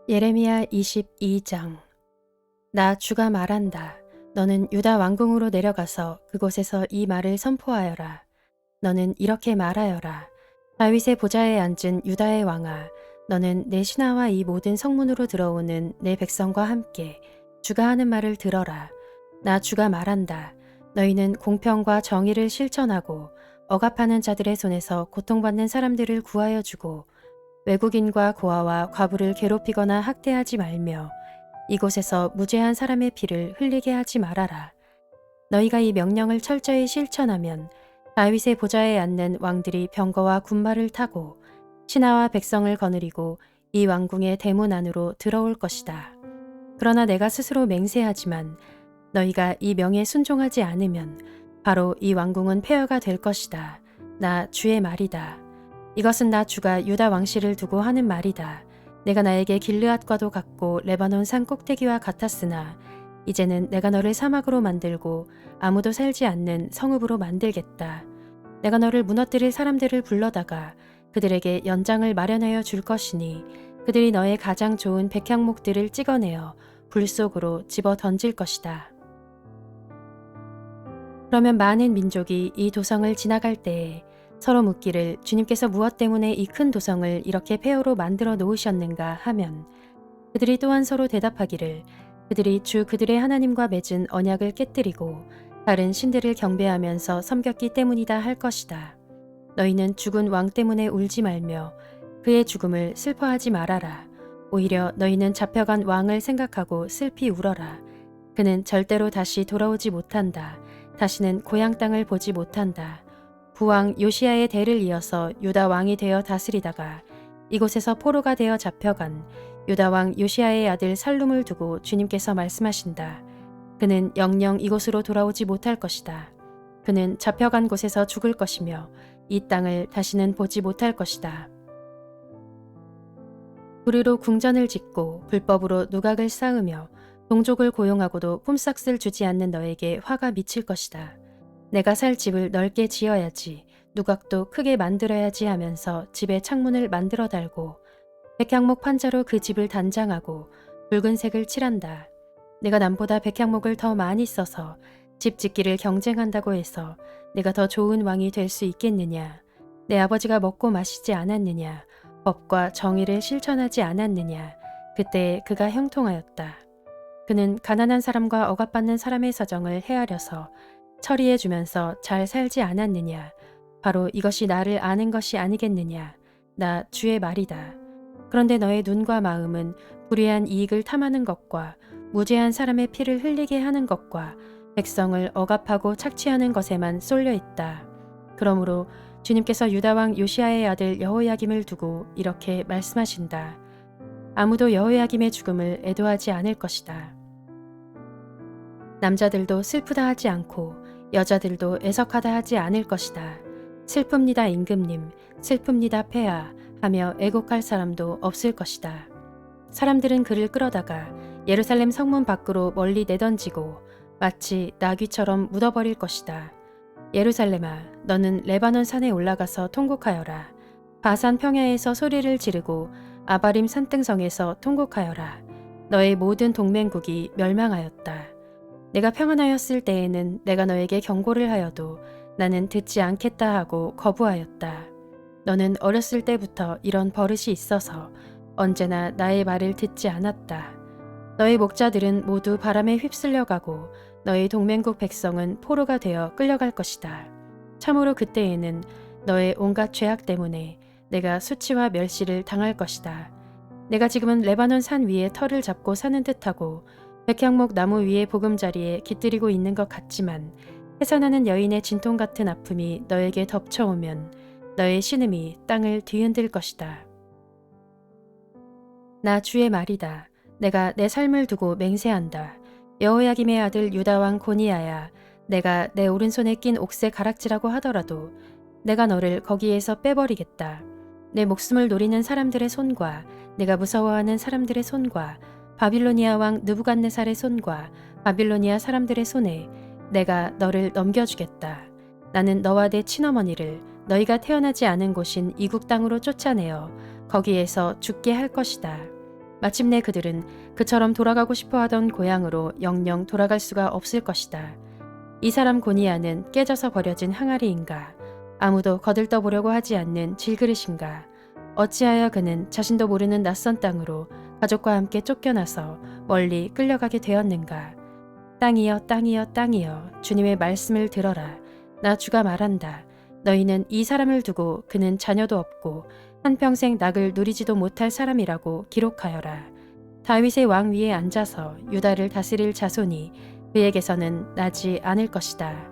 예레미야 22장. 나 주가 말한다. 너는 유다 왕궁으로 내려가서 그곳에서 이 말을 선포하여라. 너는 이렇게 말하여라. 다윗의 보좌에 앉은 유다의 왕아, 너는 내 신하와 이 모든 성문으로 들어오는 내 백성과 함께 주가 하는 말을 들어라. 나 주가 말한다. 너희는 공평과 정의를 실천하고 억압하는 자들의 손에서 고통받는 사람들을 구하여 주고 외국인과 고아와 과부를 괴롭히거나 학대하지 말며 이곳에서 무죄한 사람의 피를 흘리게 하지 말아라. 너희가 이 명령을 철저히 실천하면 다윗의 보좌에 앉는 왕들이 병거와 군마를 타고 신하와 백성을 거느리고 이 왕궁의 대문 안으로 들어올 것이다. 그러나 내가 스스로 맹세하지만 너희가 이 명에 순종하지 않으면 바로 이 왕궁은 폐허가 될 것이다. 나 주의 말이다. 이것은 나 주가 유다 왕실을 두고 하는 말이다. 내가 나에게 길르앗과도 같고 레바논 산 꼭대기와 같았으나 이제는 내가 너를 사막으로 만들고 아무도 살지 않는 성읍으로 만들겠다. 내가 너를 무너뜨릴 사람들을 불러다가 그들에게 연장을 마련하여 줄 것이니 그들이 너의 가장 좋은 백향목들을 찍어내어 불 속으로 집어 던질 것이다. 그러면 많은 민족이 이 도성을 지나갈 때에 서로 묻기를 주님께서 무엇 때문에 이 큰 도성을 이렇게 폐허로 만들어 놓으셨는가 하면 그들이 또한 서로 대답하기를 그들이 주 그들의 하나님과 맺은 언약을 깨뜨리고 다른 신들을 경배하면서 섬겼기 때문이다 할 것이다. 너희는 죽은 왕 때문에 울지 말며 그의 죽음을 슬퍼하지 말아라. 오히려 너희는 잡혀간 왕을 생각하고 슬피 울어라. 그는 절대로 다시 돌아오지 못한다. 다시는 고향 땅을 보지 못한다. 부왕 요시야의 대를 이어서 유다 왕이 되어 다스리다가 이곳에서 포로가 되어 잡혀간 유다 왕 요시야의 아들 살룸을 두고 주님께서 말씀하신다. 그는 영영 이곳으로 돌아오지 못할 것이다. 그는 잡혀간 곳에서 죽을 것이며 이 땅을 다시는 보지 못할 것이다. 불의로 궁전을 짓고 불법으로 누각을 쌓으며 동족을 고용하고도 품삯을 주지 않는 너에게 화가 미칠 것이다. 내가 살 집을 넓게 지어야지, 누각도 크게 만들어야지 하면서 집에 창문을 만들어 달고 백향목 판자로 그 집을 단장하고 붉은색을 칠한다. 내가 남보다 백향목을 더 많이 써서 집 짓기를 경쟁한다고 해서 내가 더 좋은 왕이 될 수 있겠느냐? 내 아버지가 먹고 마시지 않았느냐? 법과 정의를 실천하지 않았느냐? 그때 그가 형통하였다. 그는 가난한 사람과 억압받는 사람의 사정을 헤아려서 처리해 주면서 잘 살지 않았느냐? 바로 이것이 나를 아는 것이 아니겠느냐? 나 주의 말이다. 그런데 너의 눈과 마음은 불의한 이익을 탐하는 것과 무죄한 사람의 피를 흘리게 하는 것과 백성을 억압하고 착취하는 것에만 쏠려 있다. 그러므로 주님께서 유다 왕 요시야의 아들 여호야김을 두고 이렇게 말씀하신다. 아무도 여호야김의 죽음을 애도하지 않을 것이다. 남자들도 슬프다 하지 않고 여자들도 애석하다 하지 않을 것이다. 슬픕니다 임금님, 슬픕니다 폐하 하며 애곡할 사람도 없을 것이다. 사람들은 그를 끌어다가 예루살렘 성문 밖으로 멀리 내던지고 마치 나귀처럼 묻어버릴 것이다. 예루살렘아, 너는 레바논 산에 올라가서 통곡하여라. 바산 평야에서 소리를 지르고 아바림 산등성에서 통곡하여라. 너의 모든 동맹국이 멸망하였다. 내가 평안하였을 때에는 내가 너에게 경고를 하여도 나는 듣지 않겠다 하고 거부하였다. 너는 어렸을 때부터 이런 버릇이 있어서 언제나 나의 말을 듣지 않았다. 너의 목자들은 모두 바람에 휩쓸려가고 너의 동맹국 백성은 포로가 되어 끌려갈 것이다. 참으로 그때에는 너의 온갖 죄악 때문에 내가 수치와 멸시를 당할 것이다. 내가 지금은 레바논 산 위에 터를 잡고 사는 듯하고 백향목 나무 위에 보금자리에 깃들이고 있는 것 같지만 해산하는 여인의 진통 같은 아픔이 너에게 덮쳐오면 너의 신음이 땅을 뒤흔들 것이다. 나 주의 말이다. 내가 내 삶을 두고 맹세한다. 여호야김의 아들 유다왕 고니야야, 내가 내 오른손에 낀 옥새 가락지라고 하더라도 내가 너를 거기에서 빼버리겠다. 내 목숨을 노리는 사람들의 손과 내가 무서워하는 사람들의 손과 바빌로니아 왕 느부갓네살의 손과 바빌로니아 사람들의 손에 내가 너를 넘겨주겠다. 나는 너와 내 친어머니를 너희가 태어나지 않은 곳인 이국 땅으로 쫓아내어 거기에서 죽게 할 것이다. 마침내 그들은 그처럼 돌아가고 싶어 하던 고향으로 영영 돌아갈 수가 없을 것이다. 이 사람 고니아는 깨져서 버려진 항아리인가? 아무도 거들떠 보려고 하지 않는 질그릇인가? 어찌하여 그는 자신도 모르는 낯선 땅으로 가족과 함께 쫓겨나서 멀리 끌려가게 되었는가? 땅이여 땅이여 땅이여 주님의 말씀을 들어라. 나 주가 말한다. 너희는 이 사람을 두고 그는 자녀도 없고 한평생 낙을 누리지도 못할 사람이라고 기록하여라. 다윗의 왕 위에 앉아서 유다를 다스릴 자손이 그에게서는 나지 않을 것이다.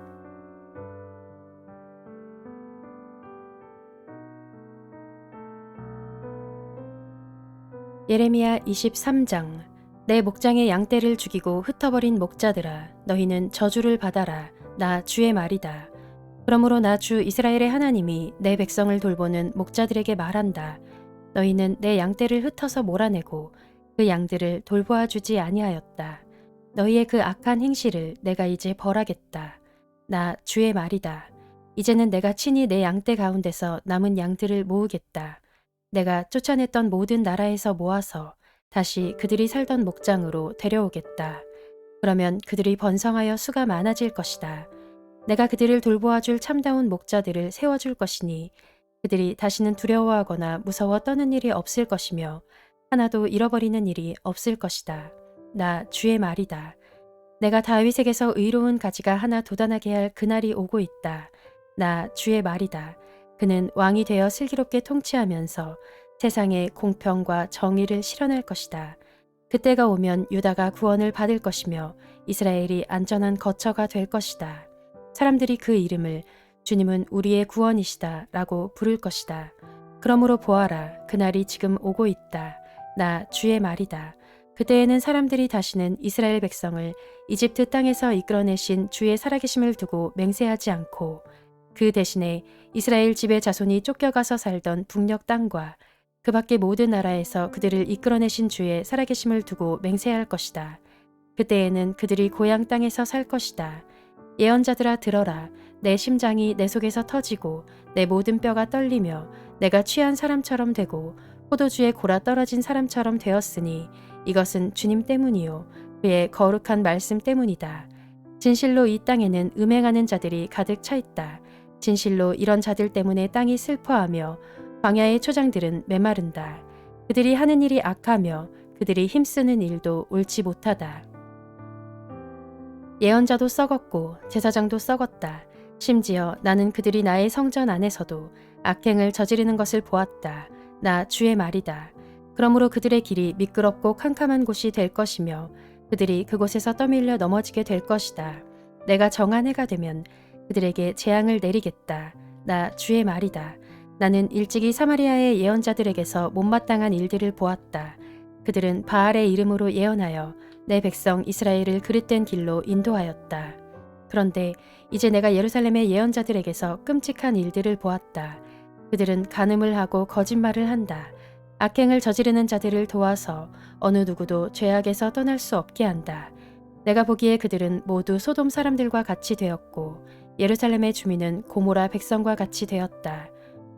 예레미야 23장. 내 목장의 양떼를 죽이고 흩어버린 목자들아, 너희는 저주를 받아라. 나 주의 말이다. 그러므로 나 주 이스라엘의 하나님이 내 백성을 돌보는 목자들에게 말한다. 너희는 내 양떼를 흩어서 몰아내고 그 양들을 돌보아 주지 아니하였다. 너희의 그 악한 행실을 내가 이제 벌하겠다. 나 주의 말이다. 이제는 내가 친히 내 양떼 가운데서 남은 양들을 모으겠다. 내가 쫓아냈던 모든 나라에서 모아서 다시 그들이 살던 목장으로 데려오겠다. 그러면 그들이 번성하여 수가 많아질 것이다. 내가 그들을 돌보아 줄 참다운 목자들을 세워줄 것이니 그들이 다시는 두려워하거나 무서워 떠는 일이 없을 것이며 하나도 잃어버리는 일이 없을 것이다. 나 주의 말이다. 내가 다윗에게서 의로운 가지가 하나 돋아나게 할 그날이 오고 있다. 나 주의 말이다. 그는 왕이 되어 슬기롭게 통치하면서 세상에 공평과 정의를 실현할 것이다. 그때가 오면 유다가 구원을 받을 것이며 이스라엘이 안전한 거처가 될 것이다. 사람들이 그 이름을 주님은 우리의 구원이시다 라고 부를 것이다. 그러므로 보아라, 그날이 지금 오고 있다. 나 주의 말이다. 그때에는 사람들이 다시는 이스라엘 백성을 이집트 땅에서 이끌어내신 주의 살아계심을 두고 맹세하지 않고 그 대신에 이스라엘 집의 자손이 쫓겨가서 살던 북녘 땅과 그 밖의 모든 나라에서 그들을 이끌어내신 주의 살아계심을 두고 맹세할 것이다. 그때에는 그들이 고향 땅에서 살 것이다. 예언자들아 들어라. 내 심장이 내 속에서 터지고 내 모든 뼈가 떨리며 내가 취한 사람처럼 되고 포도주에 골아 떨어진 사람처럼 되었으니 이것은 주님 때문이요 그의 거룩한 말씀 때문이다. 진실로 이 땅에는 음행하는 자들이 가득 차 있다. 진실로 이런 자들 때문에 땅이 슬퍼하며 광야의 초장들은 메마른다. 그들이 하는 일이 악하며 그들이 힘쓰는 일도 옳지 못하다. 예언자도 썩었고 제사장도 썩었다. 심지어 나는 그들이 나의 성전 안에서도 악행을 저지르는 것을 보았다. 나 주의 말이다. 그러므로 그들의 길이 미끄럽고 캄캄한 곳이 될 것이며 그들이 그곳에서 떠밀려 넘어지게 될 것이다. 내가 정한 해가 되면 그들에게 재앙을 내리겠다. 나 주의 말이다. 나는 일찍이 사마리아의 예언자들에게서 못마땅한 일들을 보았다. 그들은 바알의 이름으로 예언하여 내 백성 이스라엘을 그릇된 길로 인도하였다. 그런데 이제 내가 예루살렘의 예언자들에게서 끔찍한 일들을 보았다. 그들은 간음을 하고 거짓말을 한다. 악행을 저지르는 자들을 도와서 어느 누구도 죄악에서 떠날 수 없게 한다. 내가 보기에 그들은 모두 소돔 사람들과 같이 되었고 예루살렘의 주민은 고모라 백성과 같이 되었다.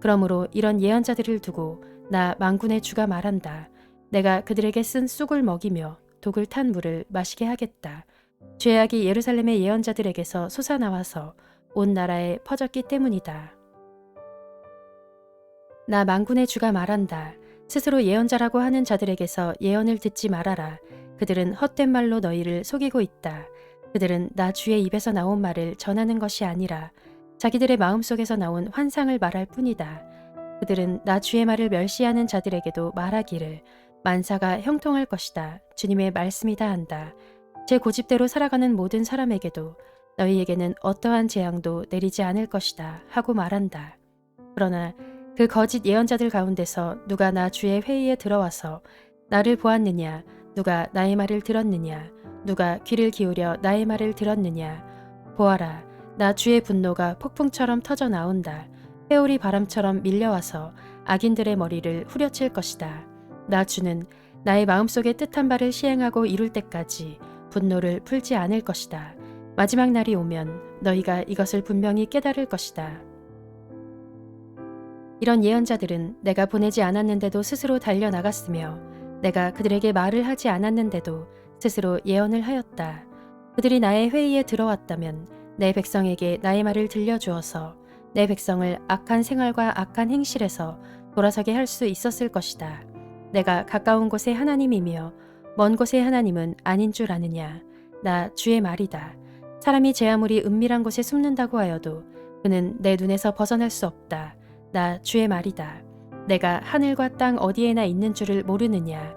그러므로 이런 예언자들을 두고 나 만군의 주가 말한다. 내가 그들에게 쓴 쑥을 먹이며 독을 탄 물을 마시게 하겠다. 죄악이 예루살렘의 예언자들에게서 솟아나와서 온 나라에 퍼졌기 때문이다. 나 만군의 주가 말한다. 스스로 예언자라고 하는 자들에게서 예언을 듣지 말아라. 그들은 헛된 말로 너희를 속이고 있다. 그들은 나 주의 입에서 나온 말을 전하는 것이 아니라 자기들의 마음속에서 나온 환상을 말할 뿐이다. 그들은 나 주의 말을 멸시하는 자들에게도 말하기를 만사가 형통할 것이다. 주님의 말씀이다 한다. 제 고집대로 살아가는 모든 사람에게도 너희에게는 어떠한 재앙도 내리지 않을 것이다 하고 말한다. 그러나 그 거짓 예언자들 가운데서 누가 나 주의 회의에 들어와서 나를 보았느냐? 누가 나의 말을 들었느냐? 누가 귀를 기울여 나의 말을 들었느냐? 보아라, 나 주의 분노가 폭풍처럼 터져 나온다. 회오리 바람처럼 밀려와서 악인들의 머리를 후려칠 것이다. 나 주는 나의 마음속에 뜻한 바를 시행하고 이룰 때까지 분노를 풀지 않을 것이다. 마지막 날이 오면 너희가 이것을 분명히 깨달을 것이다. 이런 예언자들은 내가 보내지 않았는데도 스스로 달려나갔으며 내가 그들에게 말을 하지 않았는데도 스스로 예언을 하였다. 그들이 나의 회의에 들어왔다면 내 백성에게 나의 말을 들려주어서 내 백성을 악한 생활과 악한 행실에서 돌아서게 할 수 있었을 것이다. 내가 가까운 곳의 하나님이며 먼 곳의 하나님은 아닌 줄 아느냐. 나 주의 말이다. 사람이 제 아무리 은밀한 곳에 숨는다고 하여도 그는 내 눈에서 벗어날 수 없다. 나 주의 말이다. 내가 하늘과 땅 어디에나 있는 줄을 모르느냐.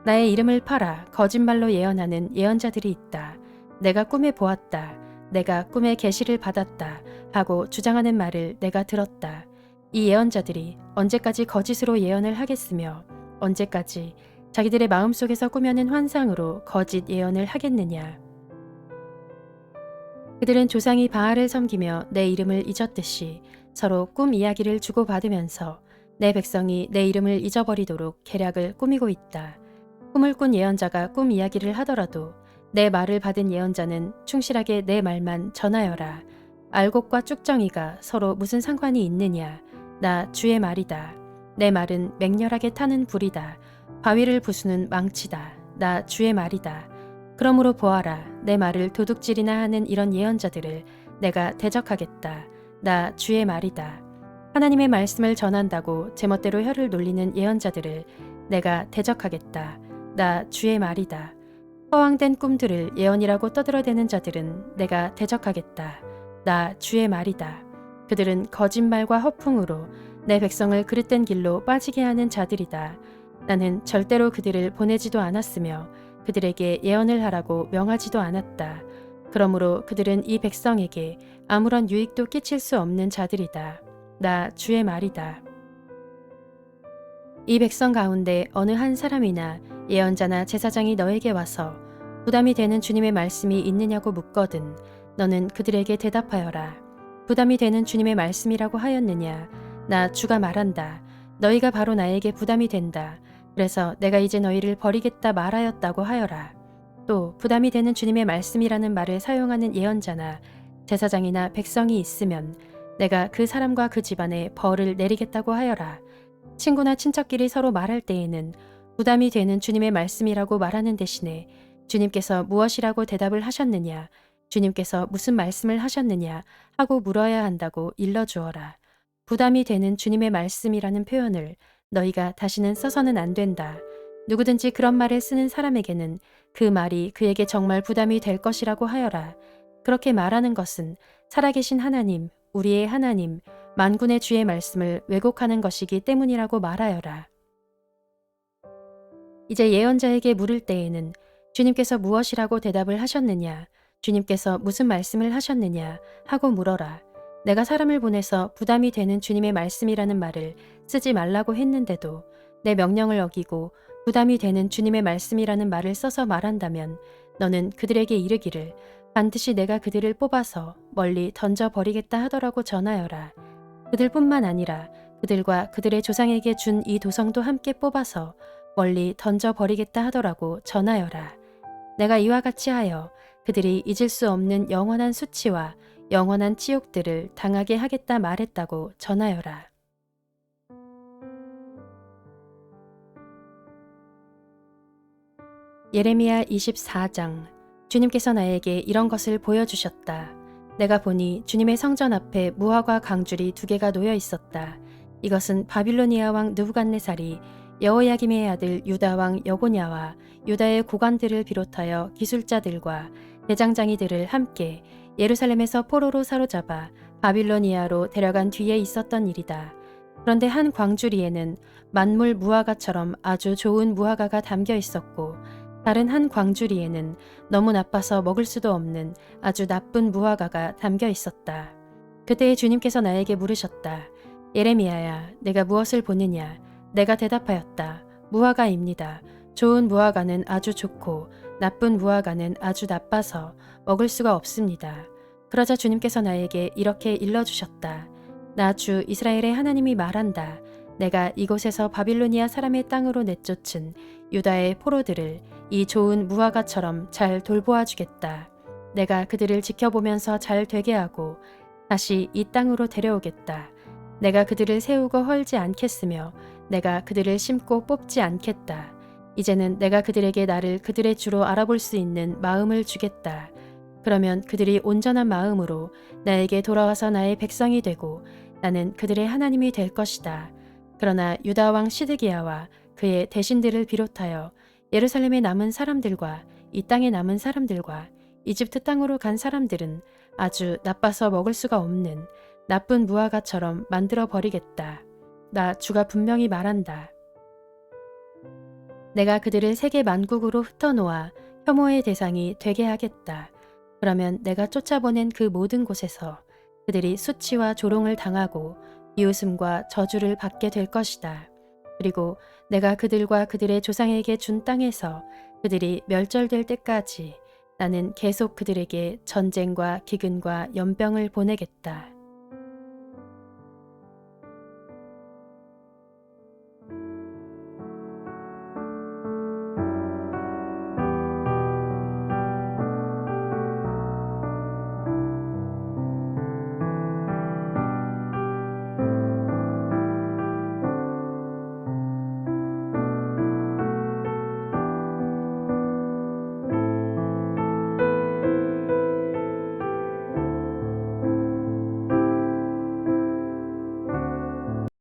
나의 이름을 팔아 거짓말로 예언하는 예언자들이 있다. 내가 꿈에 보았다. 내가 꿈에 계시를 받았다 하고 주장하는 말을 내가 들었다. 이 예언자들이 언제까지 거짓으로 예언을 하겠으며 언제까지 자기들의 마음속에서 꾸며낸 환상으로 거짓 예언을 하겠느냐. 그들은 조상이 바알을 섬기며 내 이름을 잊었듯이 서로 꿈 이야기를 주고받으면서 내 백성이 내 이름을 잊어버리도록 계략을 꾸미고 있다. 꿈을 꾼 예언자가 꿈 이야기를 하더라도 내 말을 받은 예언자는 충실하게 내 말만 전하여라. 알곡과 쭉정이가 서로 무슨 상관이 있느냐. 나 주의 말이다. 내 말은 맹렬하게 타는 불이다. 바위를 부수는 망치다. 나 주의 말이다. 그러므로 보아라. 내 말을 도둑질이나 하는 이런 예언자들을 내가 대적하겠다. 나 주의 말이다. 하나님의 말씀을 전한다고 제멋대로 혀를 놀리는 예언자들을 내가 대적하겠다. 나 주의 말이다. 허황된 꿈들을 예언이라고 떠들어대는 자들은 내가 대적하겠다. 나 주의 말이다. 그들은 거짓말과 허풍으로 내 백성을 그릇된 길로 빠지게 하는 자들이다. 나는 절대로 그들을 보내지도 않았으며 그들에게 예언을 하라고 명하지도 않았다. 그러므로 그들은 이 백성에게 아무런 유익도 끼칠 수 없는 자들이다. 나 주의 말이다. 이 백성 가운데 어느 한 사람이나 예언자나 제사장이 너에게 와서 부담이 되는 주님의 말씀이 있느냐고 묻거든 너는 그들에게 대답하여라. 부담이 되는 주님의 말씀이라고 하였느냐. 나 주가 말한다. 너희가 바로 나에게 부담이 된다. 그래서 내가 이제 너희를 버리겠다 말하였다고 하여라. 또 부담이 되는 주님의 말씀이라는 말을 사용하는 예언자나 제사장이나 백성이 있으면 내가 그 사람과 그 집안에 벌을 내리겠다고 하여라. 친구나 친척끼리 서로 말할 때에는 부담이 되는 주님의 말씀이라고 말하는 대신에 주님께서 무엇이라고 대답을 하셨느냐, 주님께서 무슨 말씀을 하셨느냐 하고 물어야 한다고 일러주어라. 부담이 되는 주님의 말씀이라는 표현을 너희가 다시는 써서는 안 된다. 누구든지 그런 말을 쓰는 사람에게는 그 말이 그에게 정말 부담이 될 것이라고 하여라. 그렇게 말하는 것은 살아계신 하나님, 우리의 하나님, 만군의 주의 말씀을 왜곡하는 것이기 때문이라고 말하여라. 이제 예언자에게 물을 때에는 주님께서 무엇이라고 대답을 하셨느냐, 주님께서 무슨 말씀을 하셨느냐 하고 물어라. 내가 사람을 보내서 부담이 되는 주님의 말씀이라는 말을 쓰지 말라고 했는데도 내 명령을 어기고 부담이 되는 주님의 말씀이라는 말을 써서 말한다면 너는 그들에게 이르기를 반드시 내가 그들을 뽑아서 멀리 던져버리겠다 하더라고 전하여라. 그들뿐만 아니라 그들과 그들의 조상에게 준 이 도성도 함께 뽑아서 멀리 던져버리겠다 하더라고 전하여라. 내가 이와 같이 하여 그들이 잊을 수 없는 영원한 수치와 영원한 치욕들을 당하게 하겠다 말했다고 전하여라. 예레미야 24장. 주님께서 나에게 이런 것을 보여주셨다. 내가 보니 주님의 성전 앞에 무화과 강줄이 2개가 놓여 있었다. 이것은 바빌로니아 왕 느부갓네살이 여호야김의 아들 유다 왕 여고냐와 유다의 고관들을 비롯하여 기술자들과 대장장이들을 함께 예루살렘에서 포로로 사로잡아 바빌로니아로 데려간 뒤에 있었던 일이다. 그런데 한 광주리에는 만물 무화과처럼 아주 좋은 무화과가 담겨 있었고 다른 한 광주리에는 너무 나빠서 먹을 수도 없는 아주 나쁜 무화과가 담겨 있었다. 그때 주님께서 나에게 물으셨다. 예레미야야, 내가 무엇을 보느냐? 내가 대답하였다. 무화과입니다. 좋은 무화과는 아주 좋고 나쁜 무화과는 아주 나빠서 먹을 수가 없습니다. 그러자 주님께서 나에게 이렇게 일러주셨다. 나 주 이스라엘의 하나님이 말한다. 내가 이곳에서 바빌로니아 사람의 땅으로 내쫓은 유다의 포로들을 이 좋은 무화과처럼 잘 돌보아 주겠다. 내가 그들을 지켜보면서 잘 되게 하고 다시 이 땅으로 데려오겠다. 내가 그들을 세우고 헐지 않겠으며 내가 그들을 심고 뽑지 않겠다. 이제는 내가 그들에게 나를 그들의 주로 알아볼 수 있는 마음을 주겠다. 그러면 그들이 온전한 마음으로 나에게 돌아와서 나의 백성이 되고 나는 그들의 하나님이 될 것이다. 그러나 유다 왕 시드기야와 그의 대신들을 비롯하여 예루살렘에 남은 사람들과 이 땅에 남은 사람들과 이집트 땅으로 간 사람들은 아주 나빠서 먹을 수가 없는 나쁜 무화과처럼 만들어 버리겠다. 나 주가 분명히 말한다. 내가 그들을 세계 만국으로 흩어놓아 혐오의 대상이 되게 하겠다. 그러면 내가 쫓아보낸 그 모든 곳에서 그들이 수치와 조롱을 당하고 비웃음과 저주를 받게 될 것이다. 그리고 내가 그들과 그들의 조상에게 준 땅에서 그들이 멸절될 때까지 나는 계속 그들에게 전쟁과 기근과 연병을 보내겠다.